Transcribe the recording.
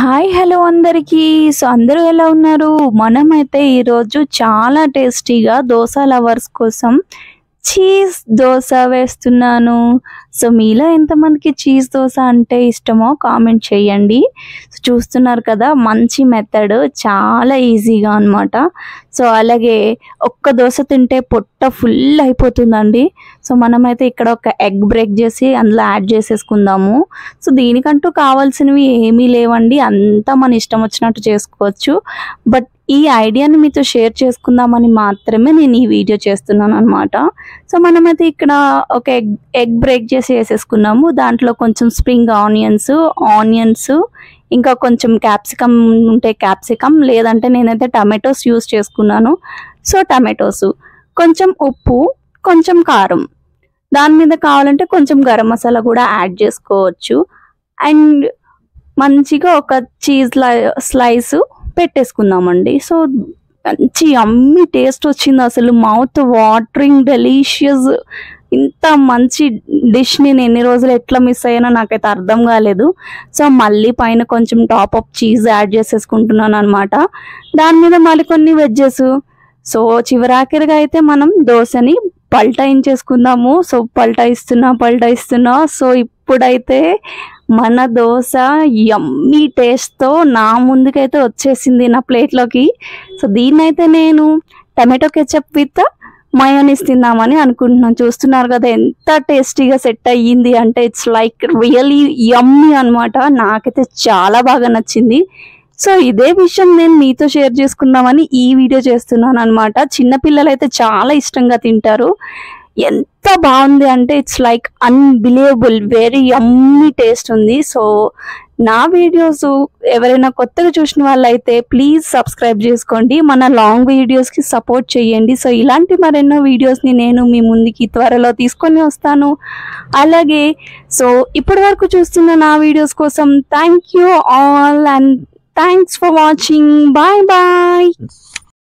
Hi hello అందరికీ. So అందరూ ఎలా ఉన్నారు? మనమైతే ఈరోజు చాలా టేస్టీగా దోస లవర్స్ కోసం చీజ్ దోస వేస్తున్నాను. సో మీలో ఎంతమందికి చీజ్ దోస అంటే ఇష్టమో కామెంట్ చేయండి. సో చూస్తున్నారు కదా, మంచి మెథడ్, చాలా ఈజీగా అనమాట. సో అలాగే ఒక్క దోస తింటే పొట్ట ఫుల్ అయిపోతుందండి. సో మనమైతే ఇక్కడ ఒక ఎగ్ బ్రేక్ చేసి అందులో యాడ్ చేసేసుకుందాము. సో దీనికంటూ కావాల్సినవి ఏమీ లేవండి, అంతా మన ఇష్టం వచ్చినట్టు చేసుకోవచ్చు. బట్ ఈ ఐడియాని మీతో షేర్ చేసుకుందామని మాత్రమే నేను ఈ వీడియో చేస్తున్నాను అనమాట. సో మనమైతే ఇక్కడ ఒక ఎగ్ బ్రేక్ చేసి వేసేసుకున్నాము. దాంట్లో కొంచెం స్ప్రింగ్ ఆనియన్స్ ఇంకా కొంచెం క్యాప్సికమ్ ఉంటే క్యాప్సికమ్, లేదంటే నేనైతే టమాటోస్ యూస్ చేసుకున్నాను. సో టమాటోస్, కొంచెం ఉప్పు, కొంచెం కారం, దాని మీద కావాలంటే కొంచెం గరం మసాలా కూడా యాడ్ చేసుకోవచ్చు. అండ్ మంచిగా ఒక చీజ్ స్లైస్ పెట్టేసుకుందామండి. సో మంచి అమ్మి టేస్ట్ వచ్చింది, అసలు మౌత్ వాటరింగ్, డెలీషియస్. ఇంత మంచి డిష్ నేను ఎన్ని రోజులు ఎట్లా మిస్ అయ్యానో నాకైతే అర్థం కాలేదు. సో మళ్ళీ పైన కొంచెం టాప్ అప్ చీజ్ యాడ్ చేసేసుకుంటున్నాను అనమాట. దాని మీద మళ్ళీ కొన్ని వెజ్జెస్. సో చివరాఖరిగా అయితే మనం దోశని పల్టాయించేసుకుందాము. సో పల్టాయిస్తున్నా. సో ఇప్పుడైతే మన దోశ యమ్మీ టేస్ట్తో నా ముందుకైతే వచ్చేసింది నా ప్లేట్లోకి. సో దీన్నైతే నేను టమాటో కెచప్ విత్ మయోనీస్ తిందామని అనుకుంటున్నాను. చూస్తున్నారు కదా ఎంత టేస్టీగా సెట్ అయ్యింది అంటే, ఇట్స్ లైక్ రియలీ యమ్మీ అనమాట. నాకైతే చాలా బాగా నచ్చింది. సో ఇదే విషయం నేను మీతో షేర్ చేసుకుందామని ఈ వీడియో చేస్తున్నాను అనమాట. చిన్నపిల్లలు అయితే చాలా ఇష్టంగా తింటారు. ఎంత బాగుంది అంటే it's like unbelievable, very yummy taste ఉంది. సో నా వీడియోస్ ఎవరైనా కొత్తగా చూసిన వాళ్ళైతే ప్లీజ్ సబ్స్క్రైబ్ చేసుకోండి, మన లాంగ్ వీడియోస్కి సపోర్ట్ చేయండి. సో ఇలాంటి మరెన్నో వీడియోస్ని నేను మీ ముందుకి త్వరలో తీసుకొని వస్తాను. అలాగే సో ఇప్పటి వరకు చూస్తున్న నా వీడియోస్ కోసం thank you all and thanks for watching. Bye bye.